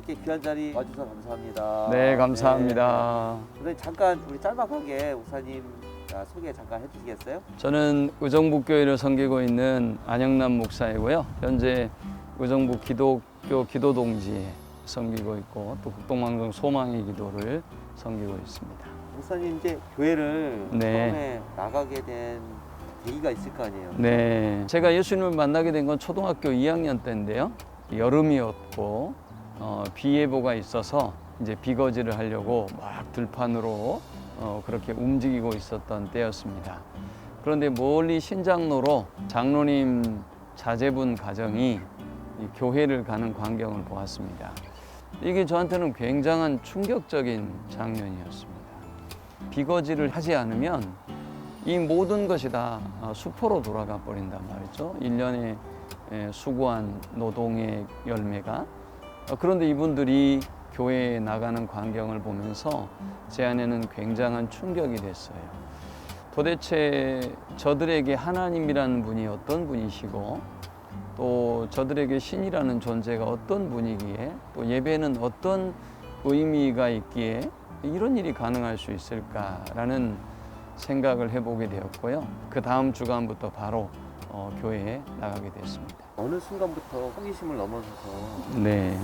이렇게 귀한 자리 와주셔서 감사합니다. 네, 감사합니다. 네. 잠깐 우리 짤막하게 목사님 소개 잠깐 해주시겠어요? 저는 의정부교회를 섬기고 있는 안영남 목사이고요. 현재 의정부 기독교 기도동지에 섬기고 있고 또 국동방송 소망의 기도를 섬기고 있습니다. 목사님 이제 교회를 네. 처음에 나가게 된 계기가 있을 거 아니에요? 네, 제가 예수님을 만나게 된 건 초등학교 2학년 때인데요. 여름이었고 비 예보가 있어서 이제 비거지를 하려고 막 들판으로 그렇게 움직이고 있었던 때였습니다. 그런데 멀리 신장로로 장로님 자제분 가정이 이 교회를 가는 광경을 보았습니다. 이게 저한테는 굉장한 충격적인 장면이었습니다. 비거지를 하지 않으면 이 모든 것이 다 수포로 돌아가 버린단 말이죠. 1년에 수고한 노동의 열매가. 그런데 이분들이 교회에 나가는 광경을 보면서 제 안에는 굉장한 충격이 됐어요. 도대체 저들에게 하나님이라는 분이 어떤 분이시고 또 저들에게 신이라는 존재가 어떤 분이기에 또 예배는 어떤 의미가 있기에 이런 일이 가능할 수 있을까라는 생각을 해보게 되었고요. 그 다음 주간부터 바로 교회에 나가게 됐습니다. 어느 순간부터 호기심을 넘어서서 네.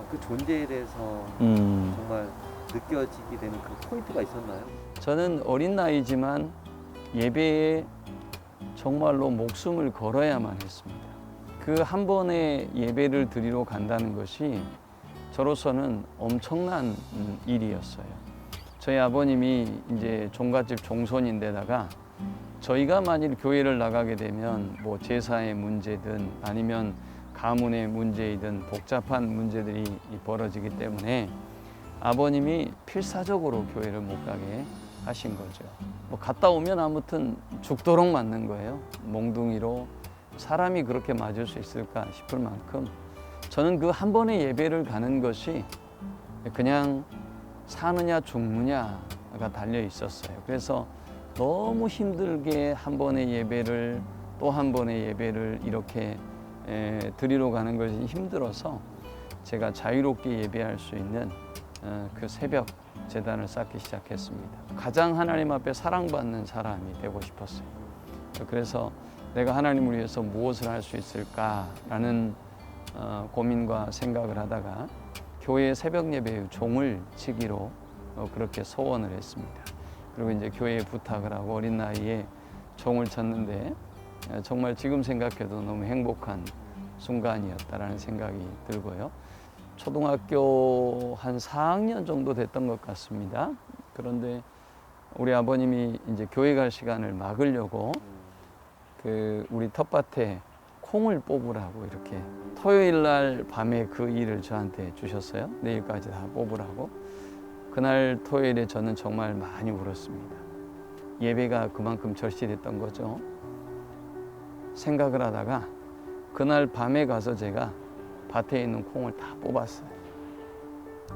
그 존재에 대해서 정말 느껴지게 되는 그 포인트가 있었나요? 저는 어린 나이지만 예배에 정말로 목숨을 걸어야만 했습니다. 그 한 번의 예배를 드리러 간다는 것이 저로서는 엄청난 일이었어요. 저희 아버님이 이제 종갓집 종손인데다가 저희가 만일 교회를 나가게 되면 뭐 제사의 문제든 아니면 가문의 문제이든 복잡한 문제들이 벌어지기 때문에 아버님이 필사적으로 교회를 못 가게 하신 거죠. 뭐 갔다 오면 아무튼 죽도록 맞는 거예요. 몽둥이로 사람이 그렇게 맞을 수 있을까 싶을 만큼 저는 그 한 번의 예배를 가는 것이 그냥 사느냐 죽느냐가 달려 있었어요. 그래서 너무 힘들게 한 번의 예배를 또 한 번의 예배를 이렇게 드리러 가는 것이 힘들어서 제가 자유롭게 예배할 수 있는 그 새벽 제단을 쌓기 시작했습니다. 가장 하나님 앞에 사랑받는 사람이 되고 싶었어요. 그래서 내가 하나님을 위해서 무엇을 할 수 있을까라는 고민과 생각을 하다가 교회 새벽 예배의 종을 치기로 그렇게 소원을 했습니다. 그리고 이제 교회에 부탁을 하고 어린 나이에 종을 쳤는데 정말 지금 생각해도 너무 행복한 순간이었다라는 생각이 들고요. 초등학교 한 4학년 정도 됐던 것 같습니다. 그런데 우리 아버님이 이제 교회 갈 시간을 막으려고 우리 텃밭에 콩을 뽑으라고 이렇게 토요일 날 밤에 그 일을 저한테 주셨어요. 내일까지 다 뽑으라고. 그날 토요일에 저는 정말 많이 울었습니다. 예배가 그만큼 절실했던 거죠. 생각을 하다가 그날 밤에 가서 제가 밭에 있는 콩을 다 뽑았어요.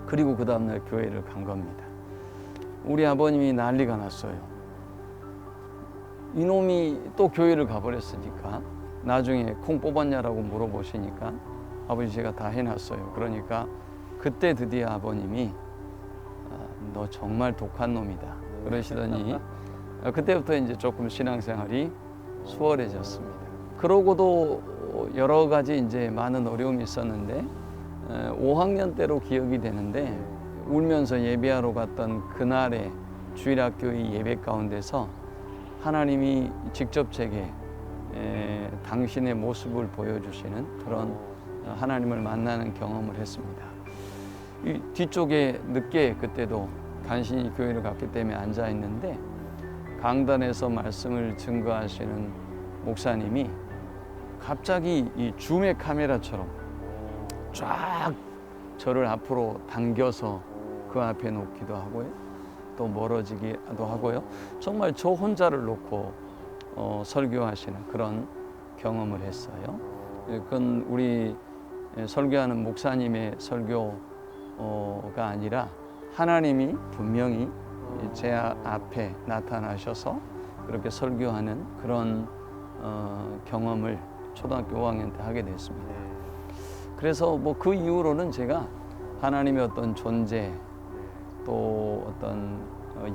그리고 그 다음날 교회를 간 겁니다. 우리 아버님이 난리가 났어요. 이놈이 또 교회를 가버렸으니까 나중에 콩 뽑았냐라고 물어보시니까 아버지 제가 다 해놨어요. 그러니까 그때 드디어 아버님이 너 정말 독한 놈이다 그러시더니 그때부터 이제 조금 신앙생활이 수월해졌습니다. 그러고도 여러 가지 이제 많은 어려움이 있었는데 5학년 때로 기억이 되는데 울면서 예배하러 갔던 그날의 주일학교의 예배 가운데서 하나님이 직접 제게 당신의 모습을 보여주시는 그런 하나님을 만나는 경험을 했습니다. 이 뒤쪽에 늦게 그때도 간신히 교회를 갔기 때문에 앉아 있는데 강단에서 말씀을 증거하시는 목사님이 갑자기 이 줌의 카메라처럼 쫙 저를 앞으로 당겨서 그 앞에 놓기도 하고요. 또 멀어지기도 하고요. 정말 저 혼자를 놓고 설교하시는 그런 경험을 했어요. 그건 우리 설교하는 목사님의 설교가 아니라 하나님이 분명히 제 앞에 나타나셔서 그렇게 설교하는 그런 경험을 초등학교 5학년 때 하게 됐습니다. 그래서 뭐 그 이후로는 제가 하나님의 어떤 존재 네. 또 어떤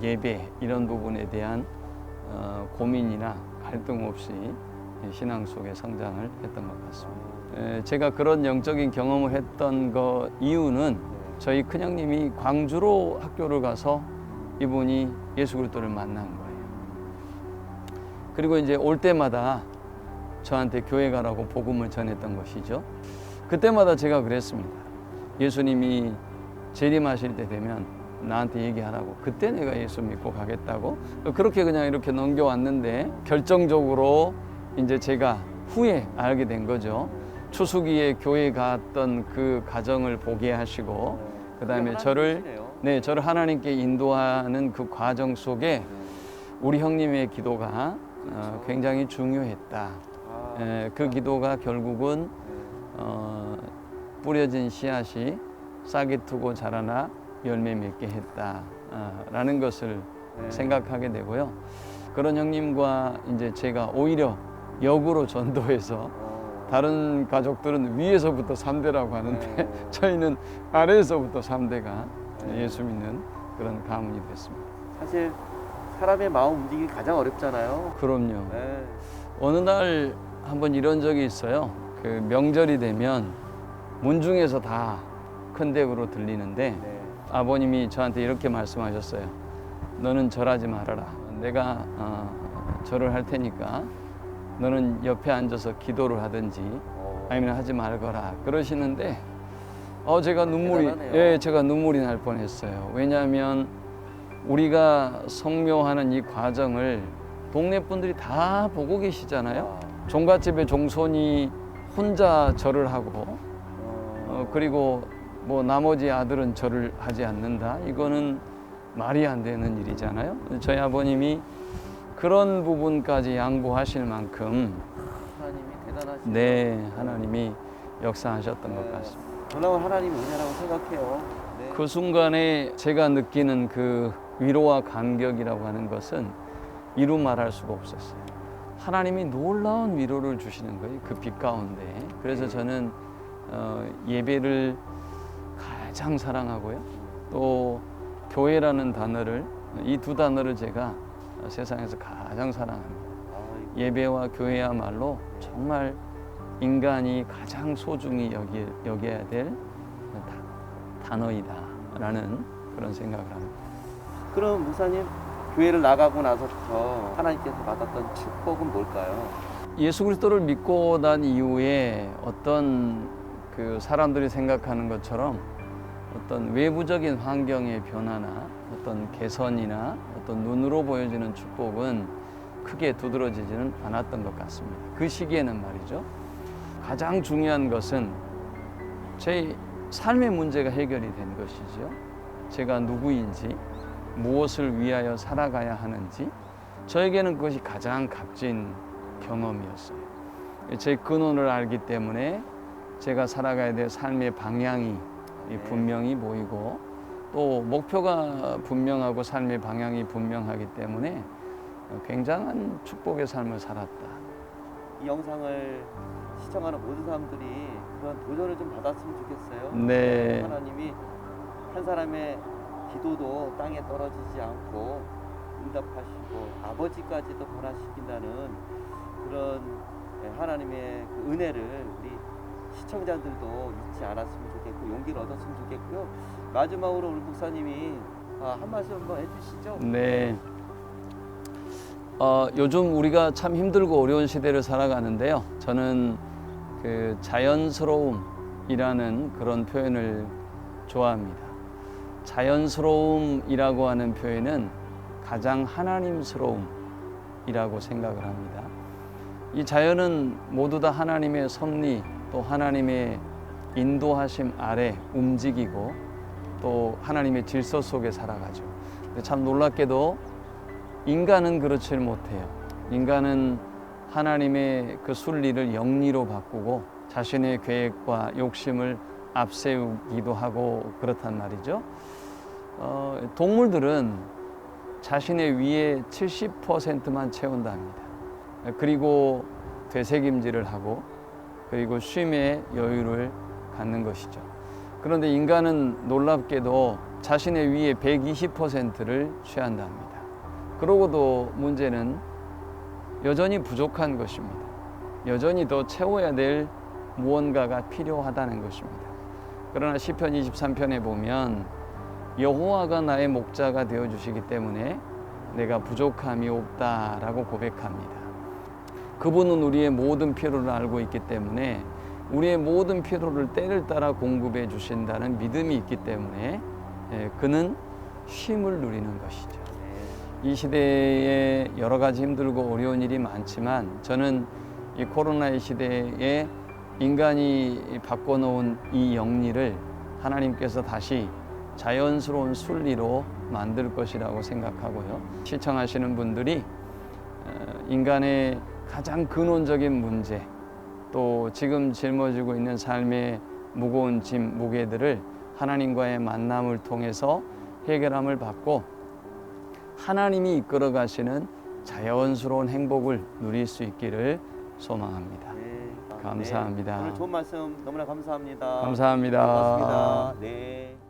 예배 이런 부분에 대한 고민이나 갈등 없이 신앙 속에 성장을 했던 것 같습니다. 제가 그런 영적인 경험을 했던 거 이유는 저희 큰형님이 광주로 학교를 가서 이분이 예수 그리스도를 만난 거예요. 그리고 이제 올 때마다 저한테 교회 가라고 복음을 전했던 것이죠. 그때마다 제가 그랬습니다. 예수님이 재림하실 때 되면 나한테 얘기하라고. 그때 내가 예수 믿고 가겠다고. 그렇게 그냥 이렇게 넘겨왔는데 결정적으로 이제 제가 후에 알게 된 거죠. 추수기에 교회 갔던 그 과정을 보게 하시고 그다음에 저를 하나님께 인도하는 그 과정 속에 우리 형님의 기도가 굉장히 중요했다. 그 기도가 결국은 뿌려진 씨앗이 싹이 트고 자라나 열매 맺게 했다라는 것을 생각하게 되고요. 그런 형님과 이제 제가 오히려 역으로 전도해서 다른 가족들은 위에서부터 3대라고 하는데 저희는 아래에서부터 3대가 예수 믿는 그런 가문이 됐습니다. 사실 사람의 마음 움직이기 가장 어렵잖아요. 그럼요. 네. 어느 날 한번 이런 적이 있어요. 그 명절이 되면 문중에서 다 큰 댁으로 들리는데 네. 아버님이 저한테 이렇게 말씀하셨어요. 너는 절하지 말아라. 내가 절을 할 테니까 너는 옆에 앉아서 기도를 하든지 아니면 하지 말거라 그러시는데 제가 눈물이 날 뻔했어요. 왜냐하면 우리가 성묘하는 이 과정을 동네 분들이 다 보고 계시잖아요. 종갓집의 종손이 혼자 절을 하고 그리고 뭐 나머지 아들은 절을 하지 않는다. 이거는 말이 안 되는 일이잖아요. 저희 아버님이 그런 부분까지 양보하실 만큼 하나님이 대단하시죠. 네, 하나님이 역사하셨던 것 같습니다. 놀라운 하나님의 은혜라고 생각해요. 네. 그 순간에 제가 느끼는 그 위로와 감격이라고 하는 것은 이루 말할 수가 없었어요. 하나님이 놀라운 위로를 주시는 거예요. 그 빛 가운데. 그래서 저는 예배를 가장 사랑하고요. 또 교회라는 단어를 이 두 단어를 제가 세상에서 가장 사랑합니다. 예배와 교회야말로 정말 인간이 가장 소중히 여겨야 될 단어이다라는 그런 생각을 합니다. 그럼 목사님 교회를 나가고 나서부터 하나님께서 받았던 축복은 뭘까요? 예수 그리스도를 믿고 난 이후에 어떤 그 사람들이 생각하는 것처럼 어떤 외부적인 환경의 변화나 어떤 개선이나 어떤 눈으로 보여지는 축복은 크게 두드러지지는 않았던 것 같습니다. 그 시기에는 말이죠. 가장 중요한 것은 제 삶의 문제가 해결이 된 것이죠. 제가 누구인지, 무엇을 위하여 살아가야 하는지, 저에게는 그것이 가장 값진 경험이었어요. 제 근원을 알기 때문에 제가 살아가야 될 삶의 방향이 분명히 보이고 또 목표가 분명하고 삶의 방향이 분명하기 때문에 굉장한 축복의 삶을 살았다. 이 영상을 시청하는 모든 사람들이 그런 도전을 좀 받았으면 좋겠어요. 네. 하나님이 한 사람의 기도도 땅에 떨어지지 않고 응답하시고 아버지까지도 변화시킨다는 그런 하나님의 그 은혜를 우리 시청자들도 잊지 않았으면 좋겠고 용기를 얻었으면 좋겠고요. 마지막으로 우리 목사님이 한 말씀 한번 해주시죠. 네. 요즘 우리가 참 힘들고 어려운 시대를 살아가는데요. 저는 그 자연스러움이라는 그런 표현을 좋아합니다. 자연스러움이라고 하는 표현은 가장 하나님스러움이라고 생각을 합니다. 이 자연은 모두 다 하나님의 섭리 또 하나님의 인도하심 아래 움직이고 또 하나님의 질서 속에 살아가죠. 참 놀랍게도 인간은 그렇지 못해요. 인간은 하나님의 그 순리를 영리로 바꾸고 자신의 계획과 욕심을 앞세우기도 하고 그렇단 말이죠. 동물들은 자신의 위에 70%만 채운답니다. 그리고 되새김질을 하고 그리고 쉼의 여유를 갖는 것이죠. 그런데 인간은 놀랍게도 자신의 위에 120%를 취한답니다. 그러고도 문제는 여전히 부족한 것입니다. 여전히 더 채워야 될 무언가가 필요하다는 것입니다. 그러나 시편 23편에 보면 여호와가 나의 목자가 되어 주시기 때문에 내가 부족함이 없다라고 고백합니다. 그분은 우리의 모든 필요를 알고 있기 때문에 우리의 모든 필요를 때를 따라 공급해 주신다는 믿음이 있기 때문에 그는 쉼을 누리는 것이죠. 이 시대에 여러 가지 힘들고 어려운 일이 많지만 저는 이 코로나의 시대에 인간이 바꿔놓은 이 영리를 하나님께서 다시 자연스러운 순리로 만들 것이라고 생각하고요. 시청하시는 분들이 인간의 가장 근원적인 문제, 또 지금 짊어지고 있는 삶의 무거운 짐, 무게들을 하나님과의 만남을 통해서 해결함을 받고 하나님이 이끌어 가시는 자연스러운 행복을 누릴 수 있기를 소망합니다. 네. 감사합니다. 네. 오늘 좋은 말씀 너무나 감사합니다. 감사합니다. 고맙습니다. 네.